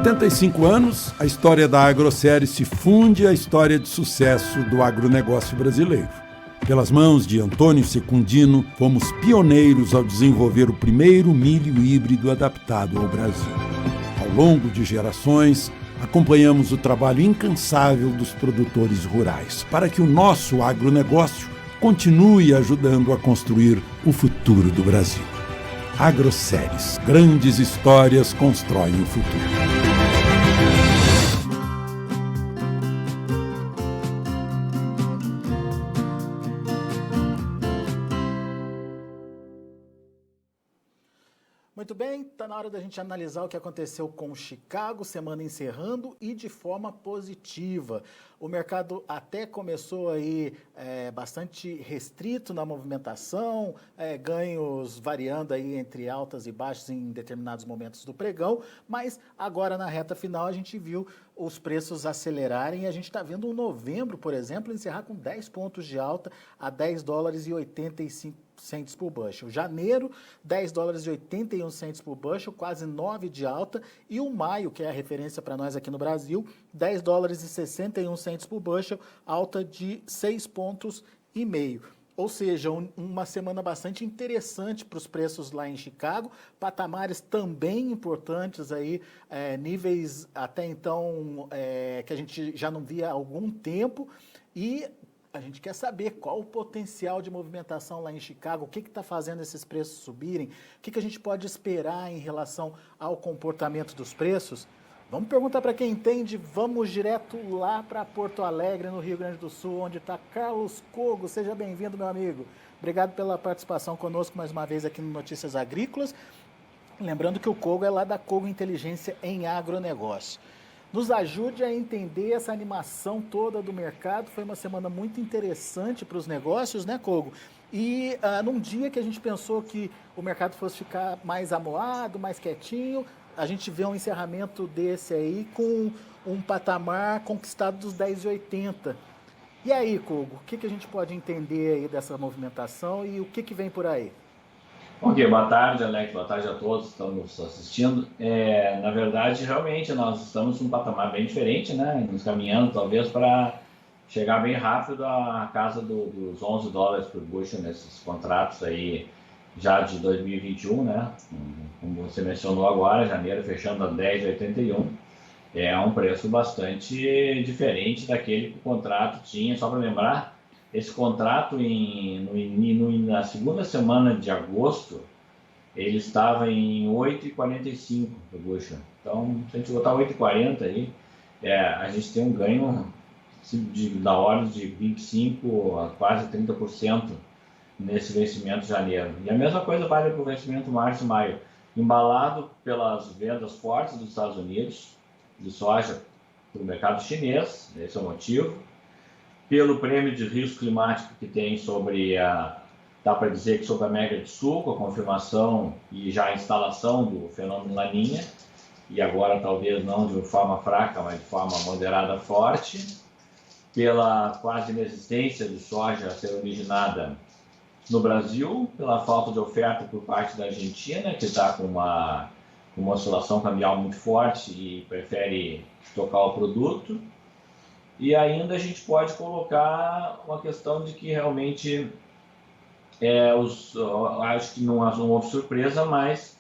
75 anos, a história da Agrosérie se funde à história de sucesso do agronegócio brasileiro. Pelas mãos de Antônio Secundino, fomos pioneiros ao desenvolver o primeiro milho híbrido adaptado ao Brasil. Ao longo de gerações, acompanhamos o trabalho incansável dos produtores rurais para que o nosso agronegócio continue ajudando a construir o futuro do Brasil. Agroséries, grandes histórias constroem o futuro. Muito bem, está na hora da gente analisar o que aconteceu com Chicago, semana encerrando e de forma positiva. O mercado até começou aí bastante restrito na movimentação, ganhos variando aí entre altas e baixas em determinados momentos do pregão, mas agora na reta final a gente viu os preços acelerarem e a gente está vendo um novembro, por exemplo, encerrar com 10 pontos de alta a 10 dólares e 85 cents por bushel. Janeiro, 10 dólares e 81 cents por bushel, quase 9 de alta. E o maio, que é a referência para nós aqui no Brasil, 10 dólares e 61 cents por bushel, alta de 6 pontos e meio. Ou seja, uma semana bastante interessante para os preços lá em Chicago, patamares também importantes aí, níveis até então que a gente já não via há algum tempo, e a gente quer saber qual o potencial de movimentação lá em Chicago, o que está fazendo esses preços subirem, o que a gente pode esperar em relação ao comportamento dos preços. Vamos perguntar para quem entende, vamos direto lá para Porto Alegre, no Rio Grande do Sul, onde está Carlos Cogo. Seja bem-vindo, meu amigo. Obrigado pela participação conosco mais uma vez aqui no Notícias Agrícolas. Lembrando que o Cogo é lá da Cogo Inteligência em Agronegócio. Nos ajude a entender essa animação toda do mercado. Foi uma semana muito interessante para os negócios, né, Cogo? E num dia que a gente pensou que o mercado fosse ficar mais amoado, mais quietinho, a gente vê um encerramento desse aí com um patamar conquistado dos 10,80. E aí, Cogo, o que a gente pode entender aí dessa movimentação e o que vem por aí? Bom dia, boa tarde, Alex, boa tarde a todos que estão nos assistindo. Na verdade, realmente, nós estamos num patamar bem diferente, né? Nos caminhando, talvez, para chegar bem rápido à casa dos 11 dólares por bushel nesses contratos aí, já de 2021, né? Como você mencionou agora, janeiro fechando a 10,81. É um preço bastante diferente daquele que o contrato tinha, só para lembrar. Esse contrato, na segunda semana de agosto, ele estava em 8,45 por bushel. Então, se a gente botar 8,40 aí, a gente tem um ganho da ordem de 25% a quase 30% nesse vencimento de janeiro. E a mesma coisa vale para o vencimento março e maio. Embalado pelas vendas fortes dos Estados Unidos, de soja para o mercado chinês, esse é o motivo. Pelo prêmio de risco climático que tem dá para dizer que sobre a América do Sul, com a confirmação e já a instalação do fenômeno Laninha, e agora talvez não de forma fraca, mas de forma moderada forte, pela quase inexistência de soja a ser originada no Brasil, pela falta de oferta por parte da Argentina, que está com uma oscilação cambial muito forte e prefere estocar o produto. E ainda a gente pode colocar uma questão de que realmente, acho que não houve surpresa, mas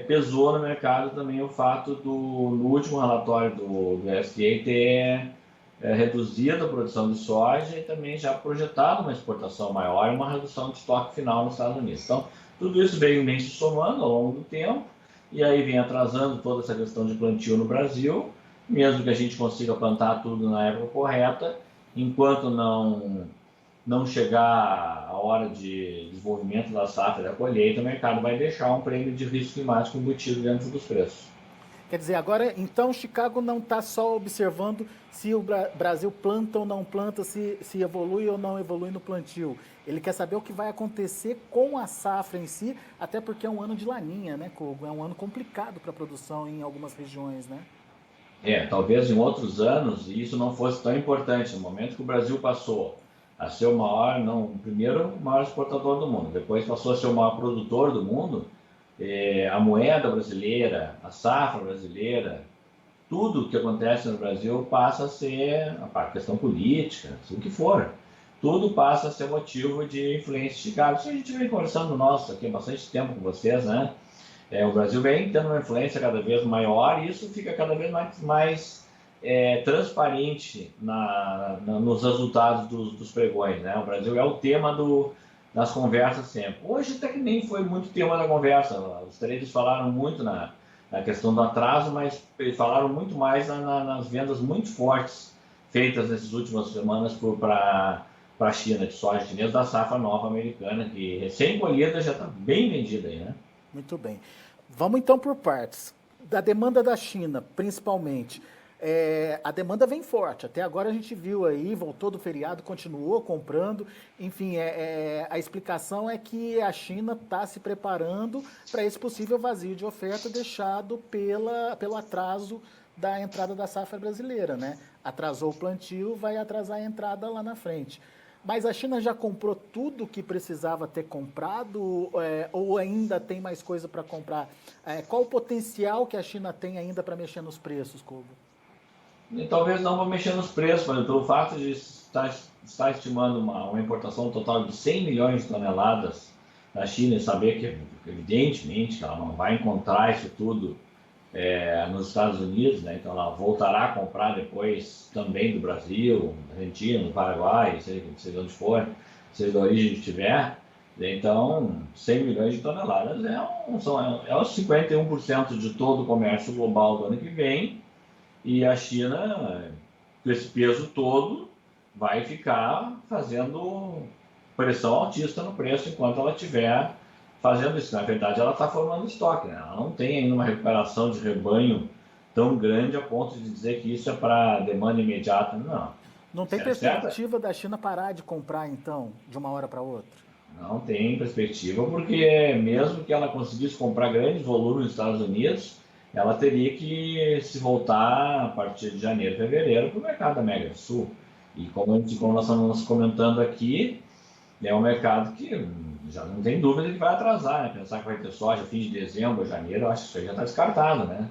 pesou no mercado também o fato no último relatório do USDA ter reduzido a produção de soja e também já projetado uma exportação maior e uma redução de estoque final nos Estados Unidos. Então, tudo isso vem se somando ao longo do tempo e aí vem atrasando toda essa questão de plantio no Brasil. Mesmo que a gente consiga plantar tudo na época correta, enquanto não chegar a hora de desenvolvimento da safra e da colheita, o mercado vai deixar um prêmio de risco climático embutido dentro dos preços. Quer dizer, agora, então, Chicago não está só observando se o Brasil planta ou não planta, se evolui ou não evolui no plantio. Ele quer saber o que vai acontecer com a safra em si, até porque é um ano de laninha, né, Cogo? É um ano complicado para a produção em algumas regiões, né? Talvez em outros anos isso não fosse tão importante. No momento que o Brasil passou a ser primeiro o maior exportador do mundo, depois passou a ser o maior produtor do mundo, a moeda brasileira, a safra brasileira, tudo que acontece no Brasil passa a ser a questão política, o que for. Tudo passa a ser motivo de influência de Chicago. Isso a gente vem conversando nós aqui há bastante tempo com vocês, né? O Brasil vem tendo uma influência cada vez maior e isso fica cada vez mais transparente nos resultados dos pregões, né? O Brasil é o tema das conversas sempre. Hoje até que nem foi muito tema da conversa. Os traders falaram muito na questão do atraso, mas falaram muito mais nas vendas muito fortes feitas nessas últimas semanas para a China, de soja chinesa, da safra nova americana, que recém-colhida já está bem vendida aí, né? Muito bem. Vamos então por partes. Da demanda da China, principalmente. A demanda vem forte. Até agora a gente viu aí, voltou do feriado, continuou comprando. Enfim, a explicação é que a China está se preparando para esse possível vazio de oferta deixado pelo atraso da entrada da safra brasileira, né? Atrasou o plantio, vai atrasar a entrada lá na frente. Mas a China já comprou tudo que precisava ter comprado ou ainda tem mais coisa para comprar? Qual o potencial que a China tem ainda para mexer nos preços, Kogo? Talvez não vá mexer nos preços, mas pelo fato de estar estimando uma importação total de 100 milhões de toneladas da China e saber que, evidentemente, que ela não vai encontrar isso tudo nos Estados Unidos, né? Então ela voltará a comprar depois também do Brasil, Argentina, do Paraguai, seja onde for, seja da origem que tiver. Então, 100 milhões de toneladas é os 51% de todo o comércio global do ano que vem, e a China, com esse peso todo, vai ficar fazendo pressão altista no preço enquanto ela estiver fazendo isso. Na verdade, ela está formando estoque, né? Ela não tem ainda uma recuperação de rebanho tão grande a ponto de dizer que isso é para demanda imediata, não. Não tem perspectiva da China parar de comprar, então, de uma hora para outra? Não tem perspectiva, porque mesmo que ela conseguisse comprar grandes volumes nos Estados Unidos, ela teria que se voltar a partir de janeiro, fevereiro, para o mercado da América do Sul. E como nós estamos comentando aqui, é um mercado que já não tem dúvida que vai atrasar, né? Pensar que vai ter soja fim de dezembro, janeiro, eu acho que isso aí já está descartado, né?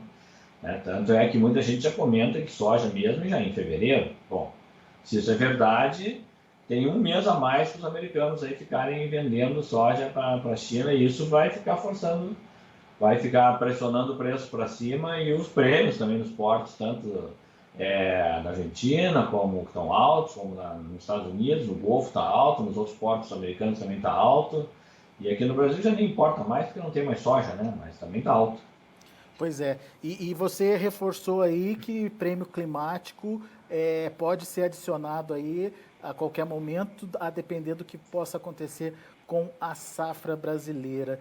Tanto é que muita gente já comenta que soja mesmo já em fevereiro. Bom, se isso é verdade, tem um mês a mais para os americanos aí ficarem vendendo soja para a China, e isso vai ficar pressionando o preço para cima, e os prêmios também nos portos, tanto na Argentina, como que estão altos, como nos Estados Unidos, no Golfo está alto, nos outros portos americanos também está alto, e aqui no Brasil já nem importa mais, porque não tem mais soja, né? Mas também está alto. Pois é, e você reforçou aí que prêmio climático pode ser adicionado aí a qualquer momento, a depender do que possa acontecer com a safra brasileira.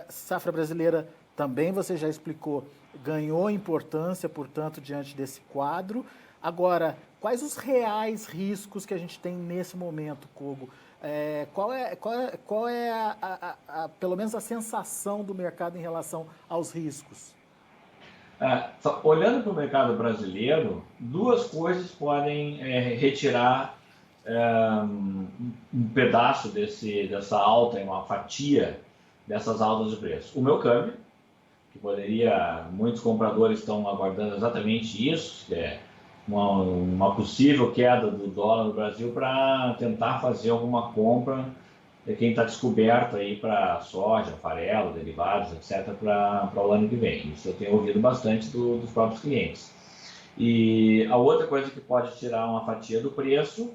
Safra brasileira também, você já explicou, ganhou importância, portanto, diante desse quadro. Agora, quais os reais riscos que a gente tem nesse momento, Kogo? Qual é pelo menos a sensação do mercado em relação aos riscos? Olhando para o mercado brasileiro, duas coisas podem retirar um pedaço dessa alta, uma fatia dessas altas de preço. O meu câmbio, que muitos compradores estão aguardando exatamente isso, que é uma possível queda do dólar no Brasil para tentar fazer alguma compra de quem está descoberto aí para soja, farelo, derivados, etc., para o ano que vem. Isso eu tenho ouvido bastante dos próprios clientes. E a outra coisa que pode tirar uma fatia do preço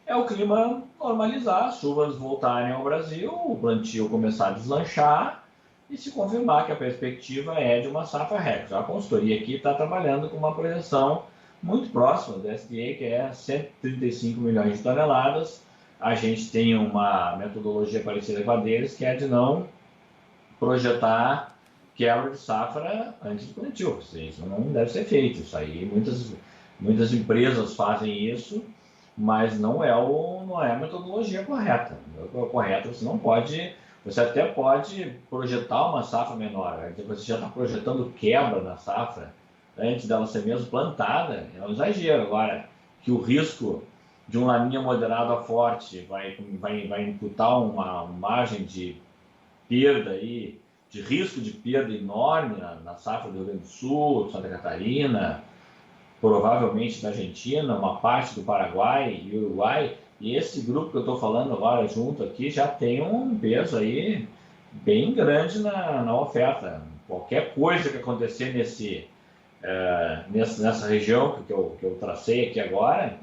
é o clima normalizar, as chuvas voltarem ao Brasil, o plantio começar a deslanchar e se confirmar que a perspectiva é de uma safra recorde. A consultoria aqui está trabalhando com uma projeção muito próxima do SDA, que é 135 milhões de toneladas. A gente tem uma metodologia parecida com a deles, que é de não projetar quebra de safra antes do plantio. Isso não deve ser feito. Isso aí, muitas empresas fazem isso, mas não é a metodologia correta. Você até pode projetar uma safra menor, né? Você já está projetando quebra na safra antes dela ser mesmo plantada, é um exagero. Agora, que o risco de um laninha moderado a forte vai imputar uma margem de perda aí de risco de perda enorme na safra do Rio Grande do Sul, Santa Catarina, provavelmente da Argentina, uma parte do Paraguai e Uruguai. E esse grupo que eu estou falando agora junto aqui já tem um peso aí bem grande na oferta. Qualquer coisa que acontecer nessa região que eu tracei aqui agora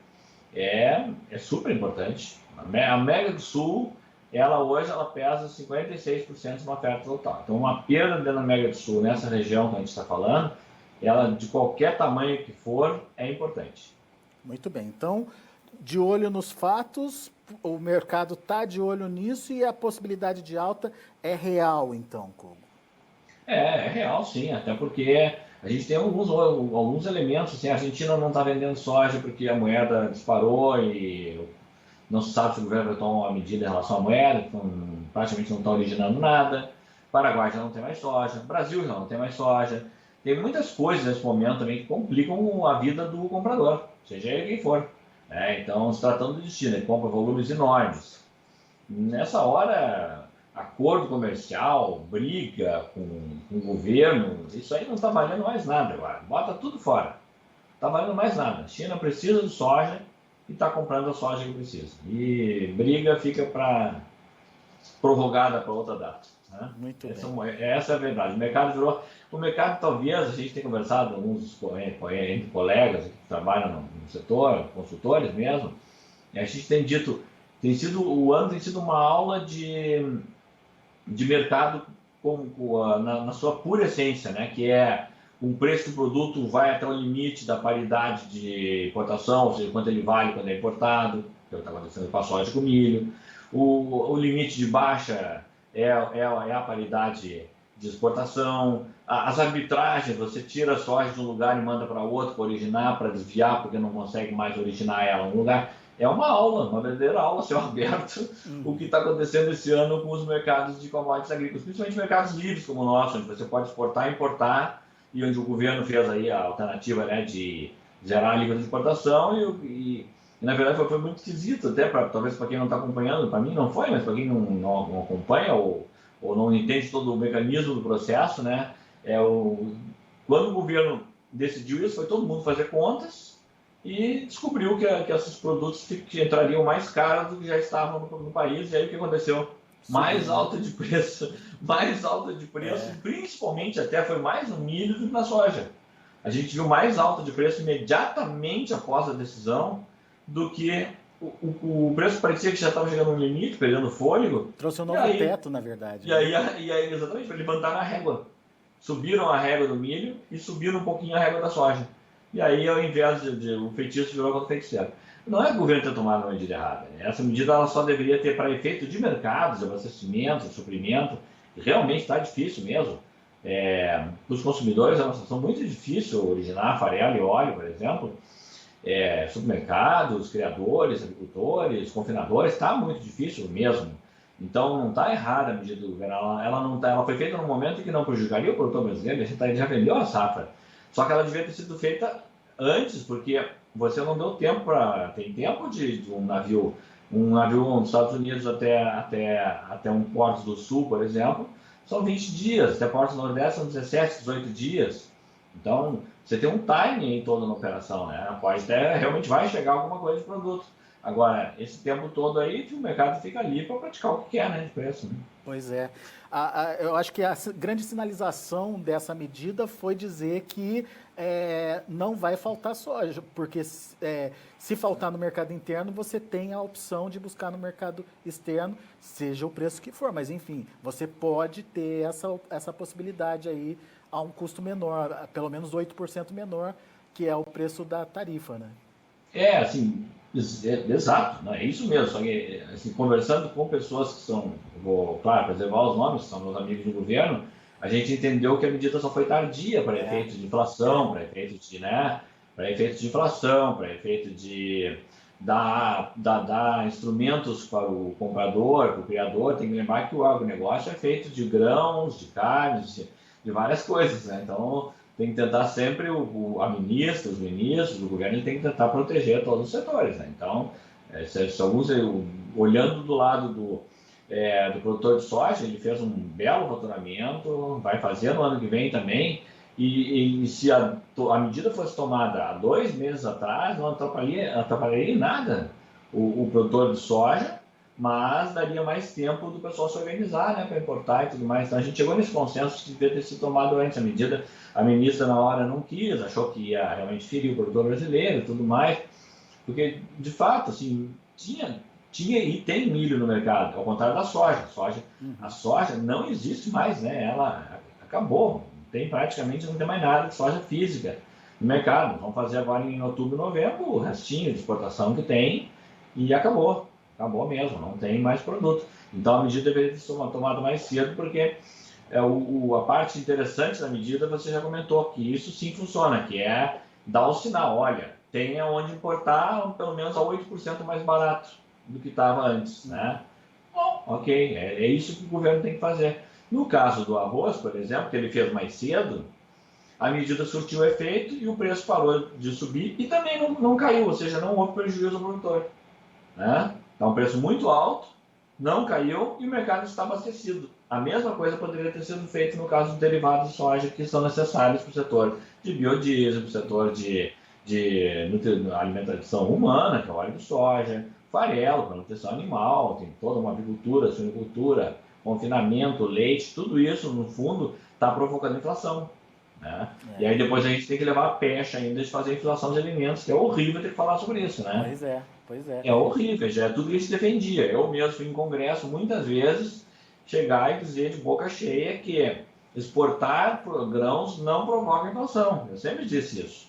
é super importante. A América do Sul, hoje ela pesa 56% de uma oferta total. Então, uma perda dentro da América do Sul, nessa região que a gente está falando, ela, de qualquer tamanho que for, é importante. Muito bem. Então, de olho nos fatos, o mercado está de olho nisso e a possibilidade de alta é real, então, Kogo? É real, sim, até porque a gente tem alguns elementos, assim, a Argentina não está vendendo soja porque a moeda disparou e não se sabe se o governo vai tomar uma medida em relação à moeda, então praticamente não está originando nada. Paraguai já não tem mais soja, Brasil já não tem mais soja. Tem muitas coisas nesse momento também que complicam a vida do comprador, seja ele quem for. Então, se tratando de China, ele compra volumes enormes. Nessa hora, acordo comercial, briga com o governo, isso aí não está valendo mais nada agora. Bota tudo fora. Não está valendo mais nada. A China precisa de soja e está comprando a soja que precisa. E briga fica prorrogada para outra data. Né? Muito bem. Essa é a verdade. O mercado talvez, a gente tenha conversado entre colegas que trabalham no setor, consultores mesmo, e a gente tem dito, o ano tem sido uma aula de mercado na sua pura essência, né? Que é um preço do produto vai até o limite da paridade de importação, ou seja, quanto ele vale quando é importado, que está acontecendo com a soja e com o milho. O limite de baixa é a paridade de exportação. As arbitragens, você tira a soja de um lugar e manda para outro para originar, para desviar, porque não consegue mais originar ela em um lugar. É uma aula, uma verdadeira aula, céu aberto, o que está acontecendo esse ano com os mercados de commodities agrícolas, principalmente mercados livres como o nosso, onde você pode exportar e importar, e onde o governo fez aí a alternativa, né, de zerar a alíquota de exportação e na verdade foi muito esquisito, até talvez para quem não está acompanhando, para mim não foi, mas para quem não acompanha ou não entende todo o mecanismo do processo, né, quando o governo decidiu isso, foi todo mundo fazer contas e descobriu que esses produtos que entrariam mais caros do que já estavam no país, e aí o que aconteceu? Mais alta de preço, principalmente até foi mais no milho do que na soja. A gente viu mais alta de preço imediatamente após a decisão do que o preço parecia que já estava chegando no limite, perdendo fôlego. Trouxe um novo teto, na verdade. E aí exatamente, levantaram a régua. Subiram a régua do milho e subiram um pouquinho a régua da soja. E aí, ao invés o feitiço virou contra o feiticeiro. Não é que o governo ter tomado uma medida errada. Essa medida ela só deveria ter para efeito de mercados, de abastecimento, de suprimento. E realmente está difícil mesmo. Para os consumidores é uma situação muito difícil originar farelo e óleo, por exemplo. Supermercados, criadores, agricultores, confinadores, está muito difícil mesmo. Então não está errada a medida do governo. Ela foi feita num momento em que não prejudicaria o produtor brasileiro. A gente já vendeu a safra. Só que ela devia ter sido feita antes, porque você não deu tempo tem tempo de um navio dos Estados Unidos até um porto do Sul, por exemplo, são 20 dias, até porto do Nordeste são 17, 18 dias. Então, você tem um timing em toda a operação, né? Realmente vai chegar alguma coisa de produto. Agora, esse tempo todo aí, o mercado fica ali para praticar o que quer, né, de preço. Né? Pois é. Eu acho que a grande sinalização dessa medida foi dizer que não vai faltar soja, porque se faltar no mercado interno, você tem a opção de buscar no mercado externo, seja o preço que for. Mas, enfim, você pode ter essa possibilidade aí a um custo menor, pelo menos 8% menor, que é o preço da tarifa, né? Assim... Exato, né? É isso mesmo. Só que, assim, conversando com pessoas que são, vou, claro, preservar os nomes, que são meus amigos do governo, a gente entendeu que a medida só foi tardia para efeitos de inflação, para efeitos de inflação, para efeito de dar instrumentos para o comprador, para o criador. Tem que lembrar que o agronegócio é feito de grãos, de carnes, de várias coisas, né? Então tem que tentar sempre os ministros, o governo ele tem que tentar proteger todos os setores, né? Então, se alguns, olhando do lado do produtor de soja, ele fez um belo faturamento, vai fazer no ano que vem também, e se a medida fosse tomada há 2 meses atrás, não atrapalharia em nada o produtor de soja, mas daria mais tempo do pessoal se organizar, né, para importar e tudo mais. Então a gente chegou nesse consenso que devia ter sido tomado antes. A ministra na hora não quis, achou que ia realmente ferir o produtor brasileiro e tudo mais, porque de fato, assim, tinha e tem milho no mercado, ao contrário da soja. A soja não existe mais, né? Ela acabou, não tem mais nada de soja física no mercado. Vamos fazer agora em outubro, novembro, o restinho de exportação que tem e acabou mesmo, não tem mais produto. Então a medida deveria ter sido tomada mais cedo, porque a parte interessante da medida você já comentou, que isso sim funciona, que é dar o sinal, olha, tem onde importar pelo menos a 8% mais barato do que estava antes, né? Bom, ok, é isso que o governo tem que fazer. No caso do arroz, por exemplo, que ele fez mais cedo, a medida surtiu efeito e o preço parou de subir e também não caiu, ou seja, não houve prejuízo ao produtor, né? Então, um preço muito alto, não caiu e o mercado está abastecido. A mesma coisa poderia ter sido feita no caso dos derivados de soja que são necessários para o setor de biodiesel, para o setor de alimentação humana, que é o óleo de soja, farelo para nutrição animal, tem toda uma avicultura, suinocultura, confinamento, leite, tudo isso, no fundo, está provocando inflação, né? E aí depois a gente tem que levar a pecha ainda de fazer inflação de alimentos, que é horrível ter que falar sobre isso, né? Pois é. É horrível, já é tudo que a gente defendia. Eu mesmo fui em congresso muitas vezes chegar e dizer de boca cheia que exportar grãos não provoca inflação. Eu sempre disse isso.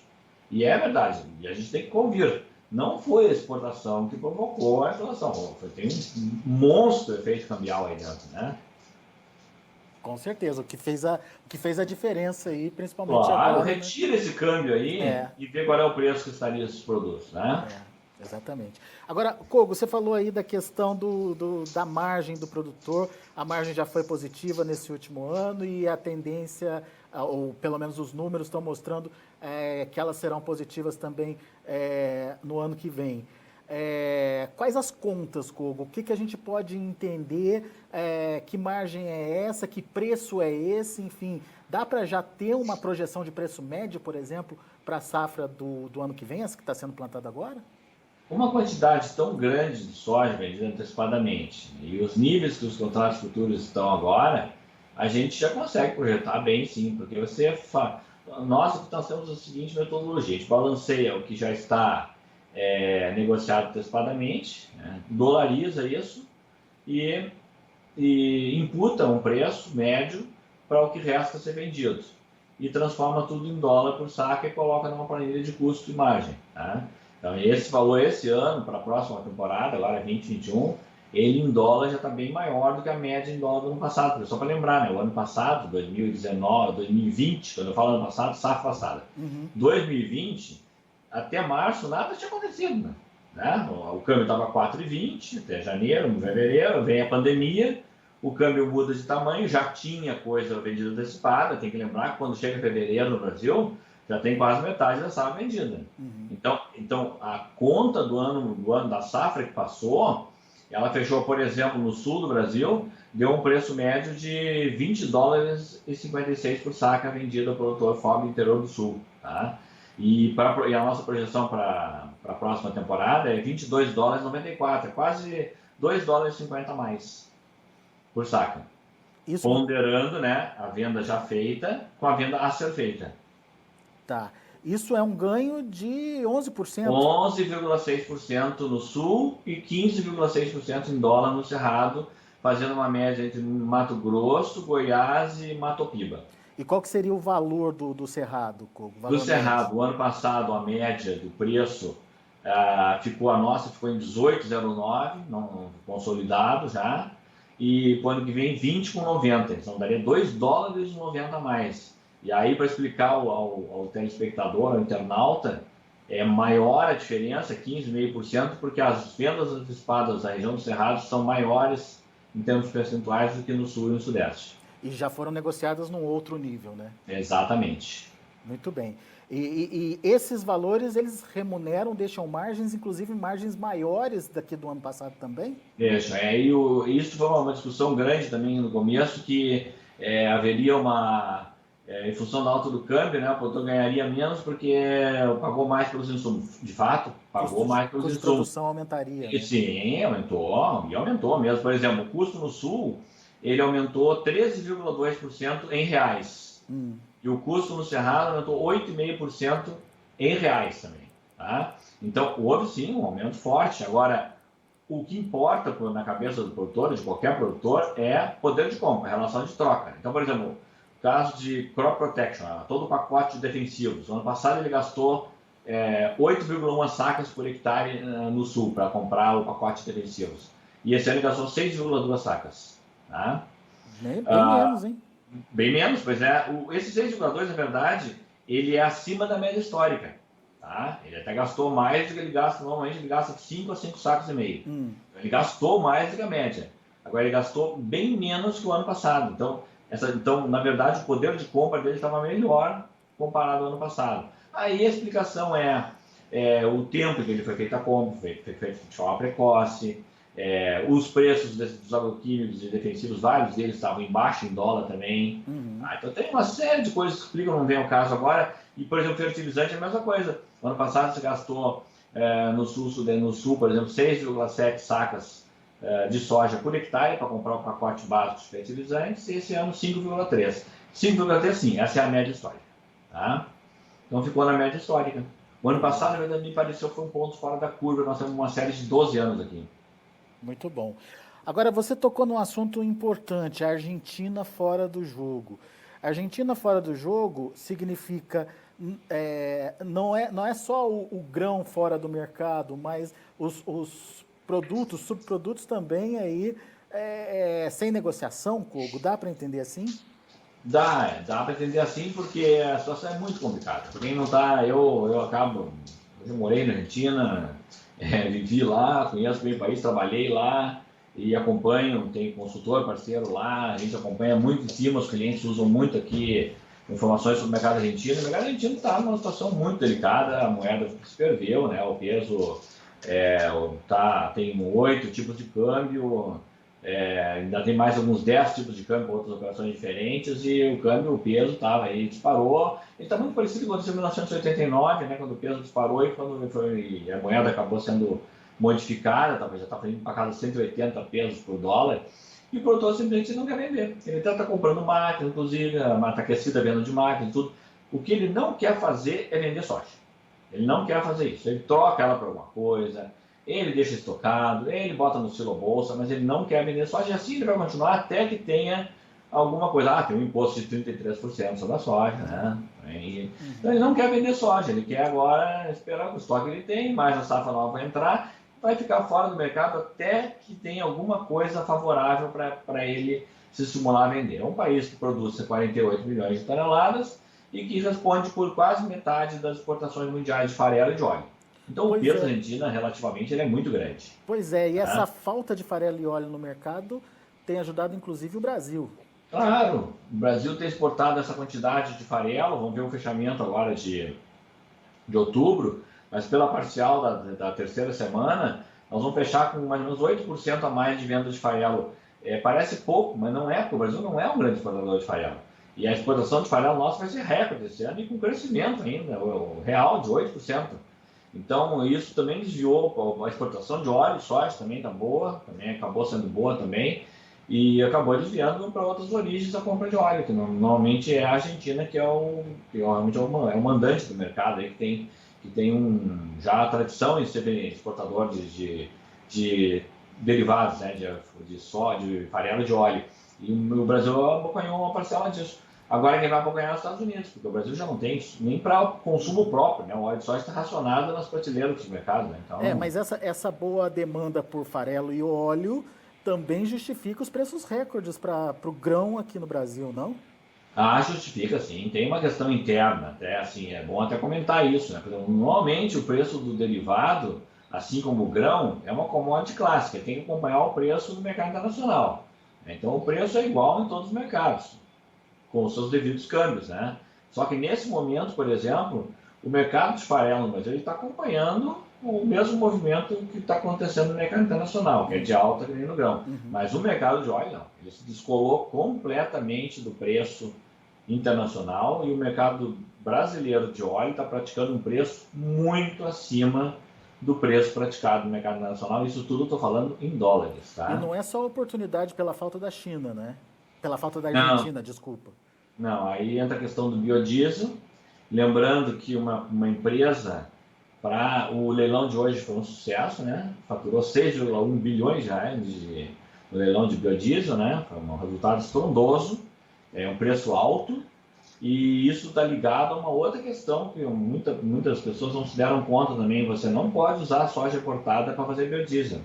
E é verdade, e a gente tem que convir. Não foi a exportação que provocou a inflação. Tem um monstro efeito cambial aí dentro, né? Com certeza, o que fez a diferença aí, principalmente agora. agora. Retira esse câmbio aí e vê qual é o preço que estaria esses produtos, né? Exatamente. Agora, Kogo, você falou aí da questão da margem do produtor. A margem já foi positiva nesse último ano e a tendência, ou pelo menos os números estão mostrando que elas serão positivas também no ano que vem. Quais as contas, Kogo? O que a gente pode entender? Que margem é essa? Que preço é esse? Enfim, dá para já ter uma projeção de preço médio, por exemplo, para a safra do ano que vem, essa que está sendo plantada agora? Uma quantidade tão grande de soja vendida antecipadamente e os níveis que os contratos futuros estão agora, a gente já consegue projetar bem, sim, porque nós temos a seguinte metodologia: a gente balanceia o que já está negociado antecipadamente, né, dolariza isso e imputa um preço médio para o que resta ser vendido e transforma tudo em dólar por saca e coloca numa planilha de custo e margem, tá? Então, esse valor esse ano, para a próxima temporada, agora 2021, ele em dólar já está bem maior do que a média em dólar do ano passado. Porque só para lembrar, né, o ano passado, 2020, quando eu falo ano passado, safra passada, 2020, até março, nada tinha acontecido, né? O câmbio estava 4,20 até janeiro, fevereiro, vem a pandemia, o câmbio muda de tamanho, já tinha coisa vendida antecipada. Tem que lembrar que quando chega em fevereiro no Brasil, já tem quase metade da safra vendida. Então, a conta do ano da safra que passou, ela fechou, por exemplo, no sul do Brasil, deu um preço médio de 20 dólares e 56 por saca vendida ao produtor FOB interior do sul, tá? E a nossa projeção para a próxima temporada é 22 dólares e 94, é quase 2 dólares e 50 a mais por saca. Isso... Ponderando, né, a venda já feita com a venda a ser feita. Tá. Isso é um ganho de 11%? 11,6% no sul e 15,6% em dólar no Cerrado, fazendo uma média entre Mato Grosso, Goiás e Mato Piba. E qual que seria o valor do Cerrado, Kogo? Do Cerrado, o ano passado a média do preço a nossa ficou em 18,09, não consolidado já, e para o ano que vem 20,90, então daria 2 dólares e 90 a mais. E aí, para explicar ao telespectador, ao internauta, é maior a diferença, 15,5%, porque as vendas antecipadas da região do Cerrado são maiores em termos percentuais do que no sul e no sudeste. E já foram negociadas num outro nível, né? Exatamente. Muito bem. E esses valores, eles remuneram, deixam margens, inclusive margens maiores daqui do ano passado também? Deixa. Isso foi uma discussão grande também no começo, que haveria em função da alta do câmbio, né, o produtor ganharia menos porque pagou mais pelos insumos. De fato, pagou mais pelos insumos. A produção aumentaria, né? Sim, aumentou, e aumentou mesmo. Por exemplo, o custo no Sul, ele aumentou 13,2% em reais. E o custo no Cerrado aumentou 8,5% em reais também. Tá? Então, houve sim um aumento forte. Agora, o que importa na cabeça do produtor, de qualquer produtor, é poder de compra, relação de troca. Então, por exemplo, caso de crop protection, todo o pacote de defensivos. No ano passado ele gastou 8,1 sacas por hectare no sul para comprar o pacote de defensivos. E esse ano ele gastou 6,2 sacas. Tá? Bem menos, hein? Bem menos, pois é. Esse 6,2, na verdade, ele é acima da média histórica. Tá? Ele até gastou mais do que ele gasta, normalmente ele gasta 5 a 5 sacos e meio. Ele gastou mais do que a média. Agora ele gastou bem menos que o ano passado. Então, na verdade, o poder de compra dele estava melhor comparado ao ano passado. Aí a explicação é o tempo que ele foi feito a compra, foi feito de forma precoce, os preços dos agroquímicos e defensivos, vários deles estavam embaixo em dólar também. Então tem uma série de coisas que explicam, não vem ao caso agora. E, por exemplo, fertilizante é a mesma coisa. No ano passado você gastou no sul, por exemplo, 6,7 sacas de soja por hectare para comprar o pacote básico de fertilizantes, e esse ano 5,3. 5,3 sim, essa é a média histórica. Tá? Então ficou na média histórica. O ano passado, na verdade, me pareceu que foi um ponto fora da curva. Nós temos uma série de 12 anos aqui. Muito bom. Agora, você tocou num assunto importante, a Argentina fora do jogo. A Argentina fora do jogo significa, não é só o grão fora do mercado, mas os produtos, subprodutos também aí, sem negociação, Kogo? Dá para entender assim? Dá para entender assim, porque a situação é muito complicada. Para quem não está, eu morei na Argentina, vivi lá, conheço bem o país, trabalhei lá e acompanho, tem consultor, parceiro lá, a gente acompanha muito em cima, os clientes usam muito aqui informações sobre o mercado argentino. O mercado argentino está numa situação muito delicada, a moeda se perdeu, né? O peso tem 8 tipos de câmbio, ainda tem mais alguns 10 tipos de câmbio com outras operações diferentes, e o peso estava aí, disparou. Ele está muito parecido com o que aconteceu em 1989, né, quando o peso disparou e quando a moeda acabou sendo modificada, talvez já está indo para casa de 180 pesos por dólar, e o produtor simplesmente não quer vender. Ele está comprando máquina, inclusive, a mata aquecida, venda de máquina e tudo. O que ele não quer fazer é vender soja. Ele não quer fazer isso. Ele troca ela por alguma coisa, ele deixa estocado, ele bota no silo bolsa, mas ele não quer vender soja, e assim ele vai continuar até que tenha alguma coisa. Tem um imposto de 33% sobre a soja, né? Então ele não quer vender soja, ele quer agora esperar que o estoque ele tem, mais a safra nova vai entrar, vai ficar fora do mercado até que tenha alguma coisa favorável para ele se estimular a vender. É um país que produz 48 milhões de toneladas e que responde por quase metade das exportações mundiais de farelo e de óleo. Então o peso da Argentina, relativamente, ele é muito grande. Pois é, e essa falta de farelo e óleo no mercado tem ajudado inclusive o Brasil. Claro, o Brasil tem exportado essa quantidade de farelo, vamos ver o fechamento agora de outubro, mas pela parcial da terceira semana, nós vamos fechar com mais ou menos 8% a mais de venda de farelo. Parece pouco, mas não é, porque o Brasil não é um grande exportador de farelo. E a exportação de farelo nossa vai ser recorde esse ano, e com crescimento ainda, o real de 8%. Então isso também desviou, a exportação de óleo, soja também está boa, também acabou sendo boa também, e acabou desviando para outras origens a compra de óleo, que normalmente é a Argentina, que realmente é o mandante do mercado, aí, que tem já a tradição em ser exportador de derivados, né, de soja, de farelo e de óleo. E o Brasil abocanhou uma parcela disso. Agora quem vai abocanhar é os Estados Unidos, porque o Brasil já não tem nem para consumo próprio, né? O óleo de soja está racionado nas prateleiras dos mercados, né? Então, mas essa boa demanda por farelo e óleo também justifica os preços recordes para o grão aqui no Brasil, não? Justifica, sim. Tem uma questão interna, até assim, é bom até comentar isso, né? Porque, normalmente o preço do derivado, assim como o grão, é uma commodity clássica, tem que acompanhar o preço do mercado internacional. Então o preço é igual em todos os mercados, com os seus devidos câmbios, né? Só que nesse momento, por exemplo, o mercado de farelo no Brasil está acompanhando o mesmo movimento que está acontecendo no mercado internacional, que é de alta que nem no grão. Mas o mercado de óleo não, ele se descolou completamente do preço internacional e o mercado brasileiro de óleo está praticando um preço muito acima do preço praticado no mercado internacional. Isso tudo estou falando em dólares, tá? E não é só oportunidade pela falta da China, né? Pela falta da Não. Argentina, desculpa. Não, aí entra a questão do biodiesel. Lembrando que uma empresa, para o leilão de hoje foi um sucesso, né? Faturou 6,1 bilhões de reais no leilão de biodiesel, né? Foi um resultado estrondoso, é um preço alto, e isso está ligado a uma outra questão que muitas pessoas não se deram conta também. Você não pode usar a soja importada para fazer biodiesel.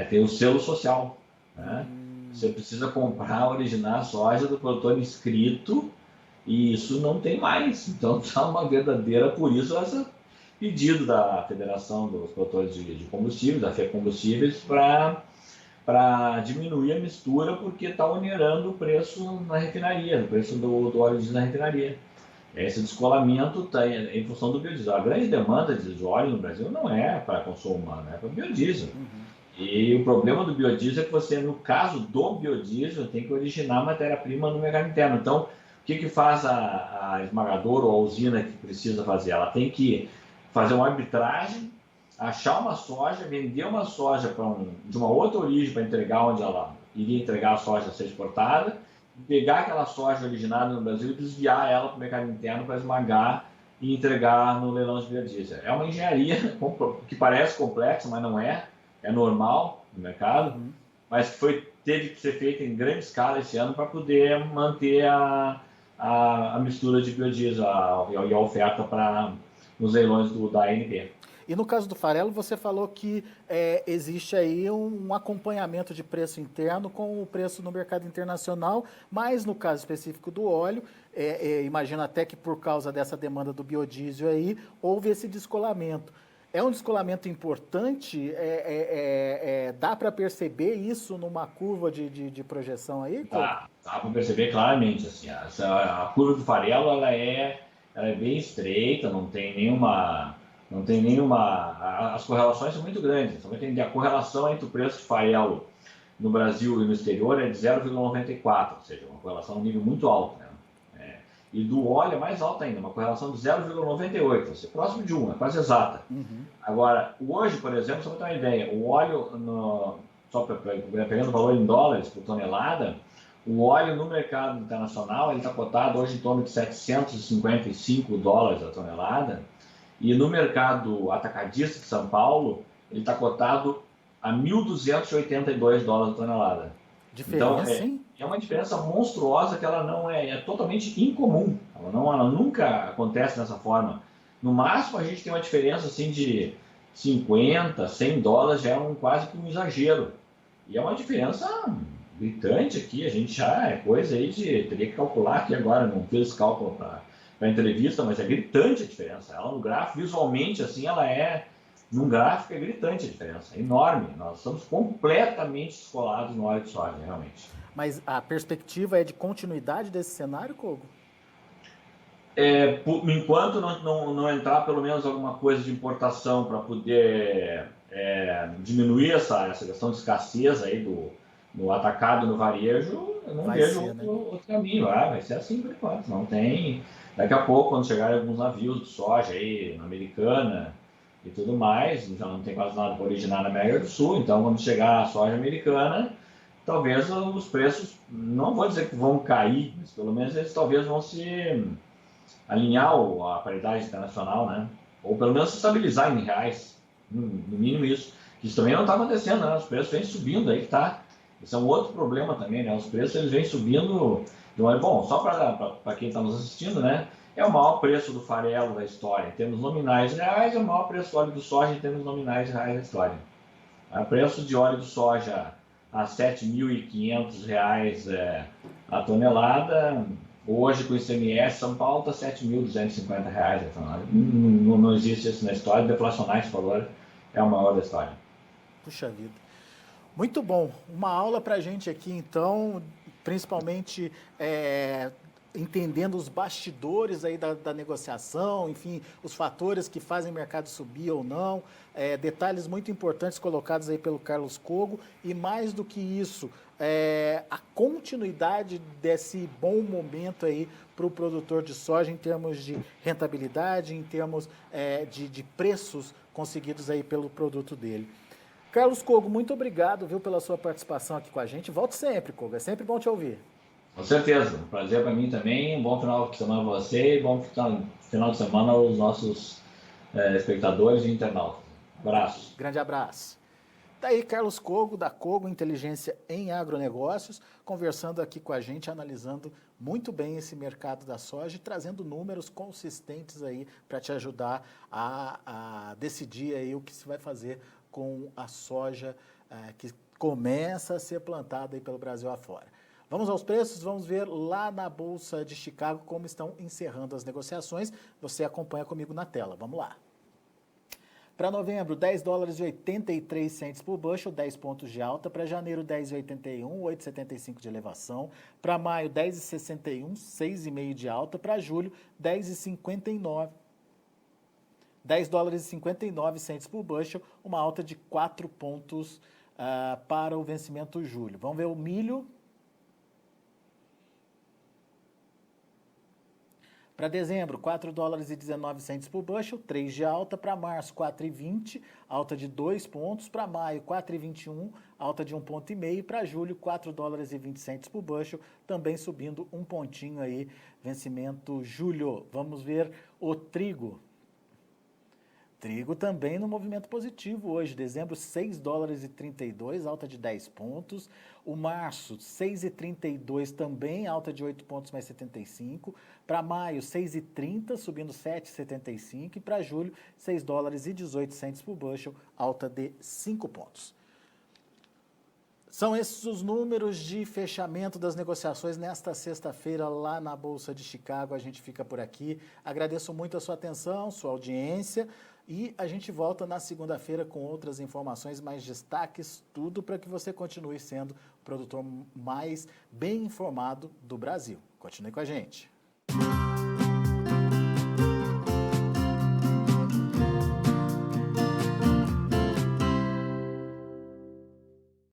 Tem o selo social, né? Você precisa comprar, originar a soja do produtor inscrito, e isso não tem mais. Então está uma verdadeira, por isso esse pedido da Federação dos Produtores de Combustíveis, da FECombustíveis, para diminuir a mistura, porque está onerando o preço na refinaria, o preço do óleo diesel na refinaria. Esse descolamento está em função do biodiesel. A grande demanda de óleo no Brasil não é para consumo humano, é para biodiesel. E o problema do biodiesel é que você, no caso do biodiesel, tem que originar matéria-prima no mercado interno. Então, o que faz a esmagadora ou a usina que precisa fazer? Ela tem que fazer uma arbitragem, achar uma soja, vender uma soja de uma outra origem para entregar onde ela iria entregar a soja a ser exportada, pegar aquela soja originada no Brasil e desviar ela para o mercado interno para esmagar e entregar no leilão de biodiesel. É uma engenharia que parece complexa, mas não é. É normal no mercado, mas teve que ser feita em grande escala esse ano para poder manter a mistura de biodiesel e a oferta nos leilões da ANP. E no caso do farelo, você falou que existe aí um acompanhamento de preço interno com o preço no mercado internacional, mas no caso específico do óleo, imagino até que por causa dessa demanda do biodiesel aí, houve esse descolamento. É um descolamento importante? Dá para perceber isso numa curva de projeção aí? Dá para perceber claramente. Assim, a curva do farelo ela é bem estreita, não tem nenhuma. As correlações são muito grandes. Você vai entender, a correlação entre o preço de farelo no Brasil e no exterior é de 0,94, ou seja, uma correlação a um nível muito alto, né? E do óleo é mais alta ainda, uma correlação de 0,98, ou seja, próximo de 1, é quase exata. Agora, hoje, por exemplo, só para ter uma ideia, o óleo, pegando o valor em dólares por tonelada, o óleo no mercado internacional está cotado hoje em torno de 755 dólares a tonelada, e no mercado atacadista de São Paulo, ele está cotado a 1.282 dólares a tonelada. Diferença, então, é uma diferença monstruosa que ela não é totalmente incomum. Ela nunca acontece dessa forma. No máximo, a gente tem uma diferença assim, de 50, 100 dólares, já é quase que um exagero. E é uma diferença gritante aqui, a gente já é coisa aí teria que calcular aqui agora, não fiz esse cálculo para a entrevista, mas é gritante a diferença. Ela no gráfico, visualmente, assim, num gráfico é gritante a diferença, é enorme. Nós estamos completamente descolados no óleo de soja, realmente. Mas a perspectiva é de continuidade desse cenário, Kogo? Enquanto não entrar pelo menos alguma coisa de importação para poder diminuir essa questão de escassez aí no atacado e no varejo, eu não vejo outro caminho. Vai ser assim por enquanto. Não tem. Daqui a pouco, quando chegarem alguns navios de soja aí, na Americana e tudo mais, já não tem quase nada para originar na América do Sul, então quando chegar a soja americana, talvez os preços, não vou dizer que vão cair, mas pelo menos eles talvez vão se alinhar a paridade internacional, né? Ou pelo menos se estabilizar em reais, no mínimo isso. Isso também não está acontecendo, né? Os preços vêm subindo, aí que está. Isso é um outro problema também, né? Os preços eles vêm subindo. Bom, só para quem está nos assistindo, né? É o maior preço do farelo da história em termos nominais reais, é o maior preço do óleo de soja em termos nominais reais da história. O preço de óleo de soja a R$ 7.500 a tonelada, hoje com o ICMS, São Paulo está R$ 7.250 a tonelada. Não existe isso na história, deflacionar esse valor é o maior da história. Puxa vida. Muito bom. Uma aula para a gente aqui, então, principalmente entendendo os bastidores aí da negociação, enfim, os fatores que fazem o mercado subir ou não, detalhes muito importantes colocados aí pelo Carlos Cogo, e mais do que isso, a continuidade desse bom momento aí para o produtor de soja em termos de rentabilidade, em termos de preços conseguidos aí pelo produto dele. Carlos Cogo, muito obrigado, viu, pela sua participação aqui com a gente. Volte sempre, Cogo, é sempre bom te ouvir. Com certeza, prazer para mim também. Um bom final de semana para você e bom final de semana aos nossos espectadores e internautas. Abraço. Grande abraço. Tá aí Carlos Cogo, da Cogo Inteligência em Agronegócios, conversando aqui com a gente, analisando muito bem esse mercado da soja e trazendo números consistentes aí para te ajudar a decidir aí o que se vai fazer com a soja que começa a ser plantada aí pelo Brasil afora. Vamos aos preços, vamos ver lá na Bolsa de Chicago como estão encerrando as negociações. Você acompanha comigo na tela, vamos lá. Para novembro, 10 dólares e 83 centes por bushel, 10 pontos de alta. Para janeiro, 10,81, 8,75 de elevação. Para maio, 10,61, 6,5 de alta. Para julho, 10,59. 10 dólares e 59 centes por bushel, uma alta de 4 pontos para o vencimento julho. Vamos ver o milho. Para dezembro, 4 dólares e 19 centes por bushel, 3 de alta. Para março, 4,20, alta de 2 pontos. Para maio, 4,21, alta de 1,5 ponto. Para julho, 4 dólares e 20 centes por bushel, também subindo um pontinho aí, vencimento julho. Vamos ver o trigo. Trigo também no movimento positivo hoje, dezembro 6 dólares e 32, alta de 10 pontos. O março 6,32 também, alta de 8 pontos mais 75. Para maio 6,30, subindo 7,75. E para julho 6 dólares e 18 centes por bushel, alta de 5 pontos. São esses os números de fechamento das negociações nesta sexta-feira lá na Bolsa de Chicago. A gente fica por aqui. Agradeço muito a sua atenção, sua audiência. E a gente volta na segunda-feira com outras informações, mais destaques, tudo para que você continue sendo o produtor mais bem informado do Brasil. Continue com a gente.